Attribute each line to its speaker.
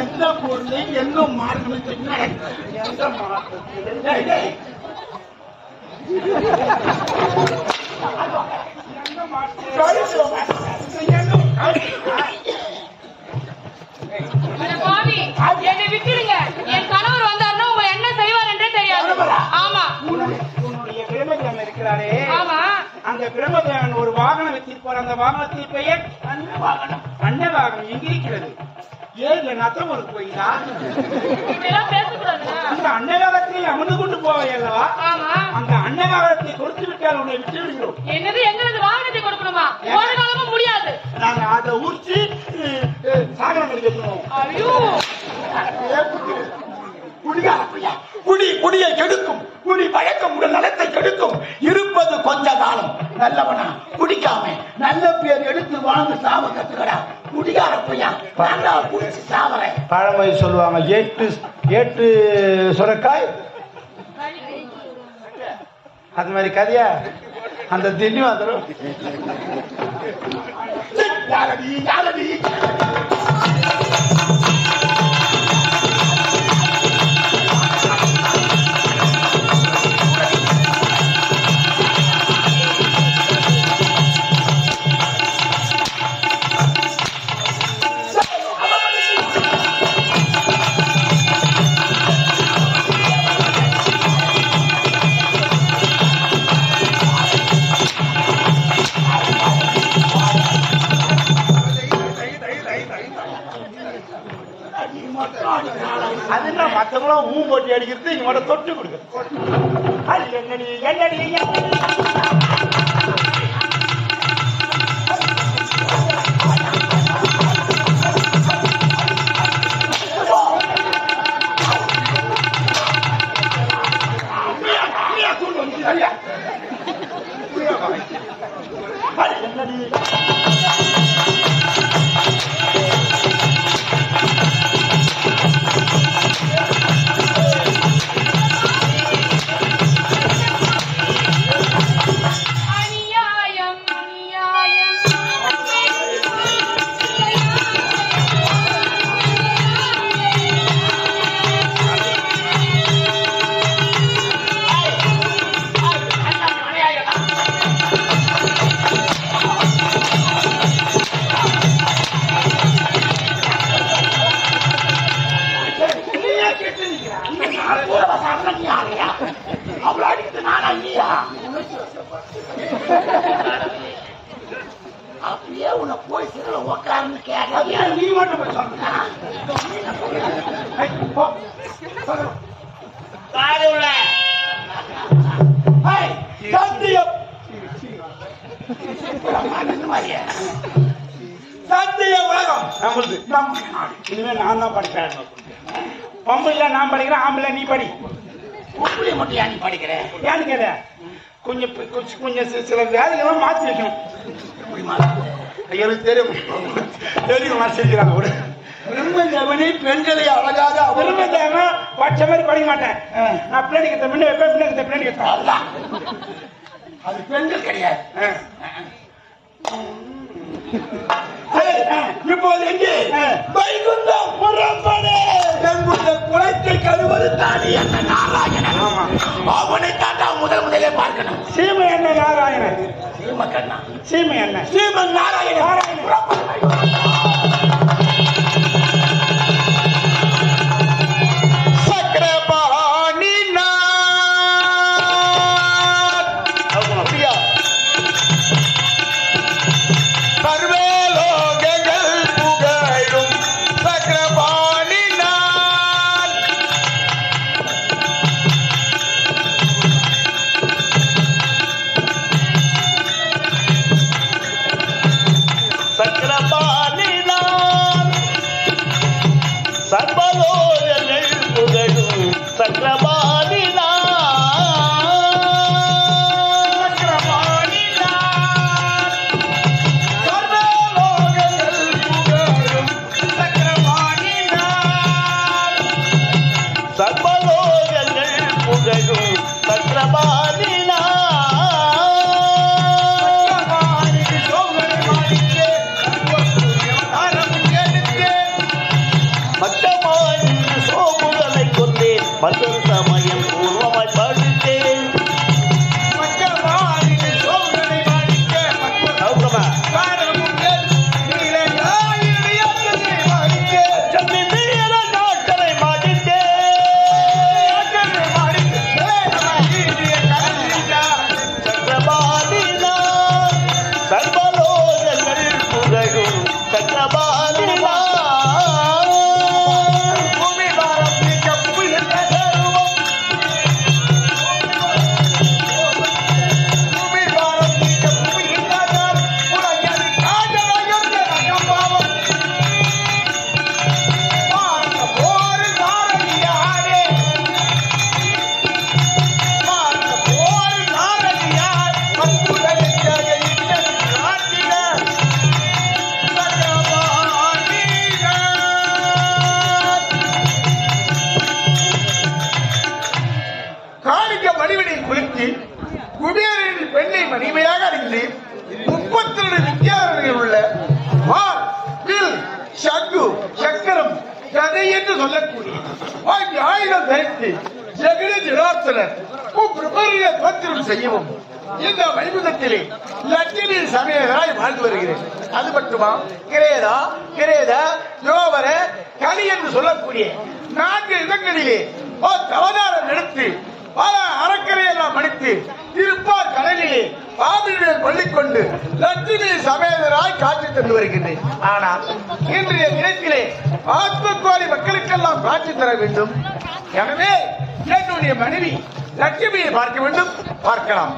Speaker 1: எந்த பொருளை எங்க மாற்றணும் எந்த
Speaker 2: என்னை விட்டுடுங்க. என் கணவர் வந்தாருன்னா உங்களை என்ன செய்வார் என்றே தெரியாது. ஆமா,
Speaker 1: உன்னுடைய பிரம்மதேவன் இருக்கிறாரே,
Speaker 2: ஆமா,
Speaker 1: அந்த பிரம்மதேவன் ஒரு வாகனம் வச்சிருப்பார். அந்த வாகனத்தின் பெயர் அன்னவாகனம். அன்னவாகனம் எங்க இருக்கிறது? ஏழு நத்தம் ஒரு கோயிலா?
Speaker 2: பேசக்கூடாது.
Speaker 1: அந்த அன்னவாகத்தை அமர்ந்து கொண்டு போவையல்லவா?
Speaker 2: ஆமா,
Speaker 1: அந்த அன்னவாகனத்தை கொடுத்து விட்டால் உன்னை விட்டு விடுகிறோம்.
Speaker 2: என்னது எங்களது வாகனத்தை கொடுக்கணுமா? ஒரு காலமும் முடியாது.
Speaker 1: நாங்க அதை ஊற்றி சாகனம் எடுக்கணும்.
Speaker 2: ஐயோ,
Speaker 3: குடியை கெடுக்கும், குடி பழக்கம் உடல் நலத்தை கெடுக்கும். இருப்பது கொஞ்ச காலம். நல்லவனா குடிக்காம நல்ல பேர் எடுத்து வாழ்ந்து சாவ கத்துக்கடா. குடிகார பையன் குடிச்சு சாவறேன்.
Speaker 4: பழமொழி சொல்லுவாங்க, ஏட்டு சுரக்காய் அது மாதிரி கதையா அந்த திண்ணி வந்துடும். அதுதான் மற்றவங்களும் ஊம்போட்டி அடிக்கிறது, இங்க மட்டும் தொட்டு கொடுக்குறது. அது என்னடி என்னடி
Speaker 3: அவ்வளவு அடிக்கிறது நானா இல்லையா? அப்படியே உன்னை போய் சிறுல உக்காருன்னு கேட்க நீ மட்டும் போய் சத்திய உலகம் நம்மளுது.
Speaker 1: இனிமே நான் தான் படிக்கிறேன். பொம்பளை நான் படிக்கிறேன், ஆம்பளை நீ படி.
Speaker 3: எப்படி மட்டும் ஏன் நீ படிக்கிறேன்?
Speaker 1: ஏன்னு கேட்ட கொஞ்சம் கொஞ்சம் சில வேலைகள்லாம் மாற்றி வைக்கணும். எனக்கு தெரியும் தெரியும் செஞ்சுறாங்க கூட.
Speaker 3: பிரம்மதேவனே பெண்களை அழகாக
Speaker 1: பிரம்மதேவன் பட்ச மாதிரி படிக்க மாட்டேன். நான் பிள்ளைக்கு பின்னாடி வைப்பேன், பிள்ளைக்கு பின்னாடி வைப்பேன்.
Speaker 3: அது பெண்கள் கிடையாது. இப்போது எங்கே வைகுந்தம் புறப்படு. எங்களுடைய குலத்தை கழுவது தானே என்ன நாராயணன். அவனை தாண்டா முதலே பார்க்கணும்.
Speaker 1: சீமை என்ன நாராயணன்?
Speaker 3: சீமக்கண்ணா
Speaker 1: சீமை என்ன?
Speaker 3: சீமன் நாராயணன். சக்கரபாணி சர்வலோகங்கள் புகழும் சக்கரபாணி நான். சக்கரபாணி
Speaker 5: மற்றொரு சமயம் பூர்வமாய் படித்தேன்.
Speaker 3: குபேரனின் பெண்ணை மணிமையாக அறிந்து 32 வித்தியாசங்கள் உள்ள வாள், வில், சங்கு, சக்கரம், கதை என்று சொல்லக்கூடிய ஆயுதம் தரித்து ஜெகன ஜடார்த்தனர் தோற்றம் செய்யவும் இந்த வைகுந்தத்திலே லட்சுமி சமேதராய் வாழ்ந்து வருகிறேன். அது மட்டுமா, கிரேதா, கிரேதா, யோவர, கலி என்று சொல்லக்கூடிய 4 இடங்களிலே அவதாரம் எடுத்து பல அறக்கரையெல்லாம் அடித்து திருப்பார் கடலிலே பாபியுடன் கொள்ளிக்கொண்டு லட்சுமி சமேதராய் காட்சி தந்து வருகின்றேன். ஆனால் இன்றைய தினத்திலே ஆத்மகோடி மக்களுக்கெல்லாம் காட்சி தர வேண்டும். எனவே என்னுடைய மனைவி லட்சுமியை பார்க்க வேண்டும். பார்க்கலாம்.